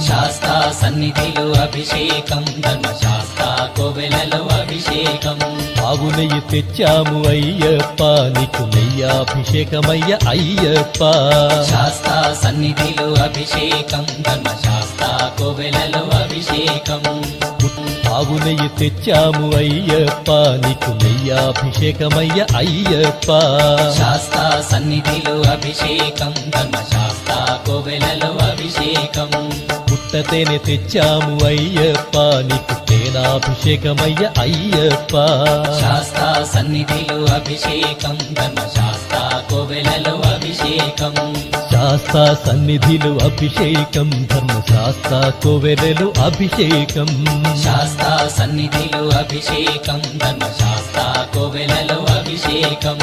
శాస్తా సన్నిధిలో అభిషేకం ధర్మశాస్త్ర కోవెలలో అభిషేకం ఆవు నెయ్యి తెచ్చాము అయ్యప్ప నీకు నెయ్యాభిషేకమయ్య అయ్యప్ప శాస్తా సన్నిధిలో అభిషేకం ధర్మశాస్త్ర కోవెలలో అభిషేకం ఆవు నెయ్యి తెచ్చాము అయ్యప్ప నీకు నెయ్యాభిషేకమయ్య అయ్యప్ప శాస్తా సన్నిధిలో అభిషేకం ధర్మశాస్త్ర కోవెలలో అభిషేకం పుట్టతేనె తెచ్చాము అయ్యప్ప నీకు తేనాభిషేకమయ్య అయ్యప్ప శాస్తా సన్నిధిలో అభిషేకం ధర్మశాస్త్ర కోవెలలో అభిషేకం శాస్త్ర సన్నిధిలో అభిషేకం ధర్మశాస్త్ర కోవెలలో అభిషేకం శాస్తా సన్నిధిలో అభిషేకం ధర్మశాస్త్ర కోవెలలో అభిషేకం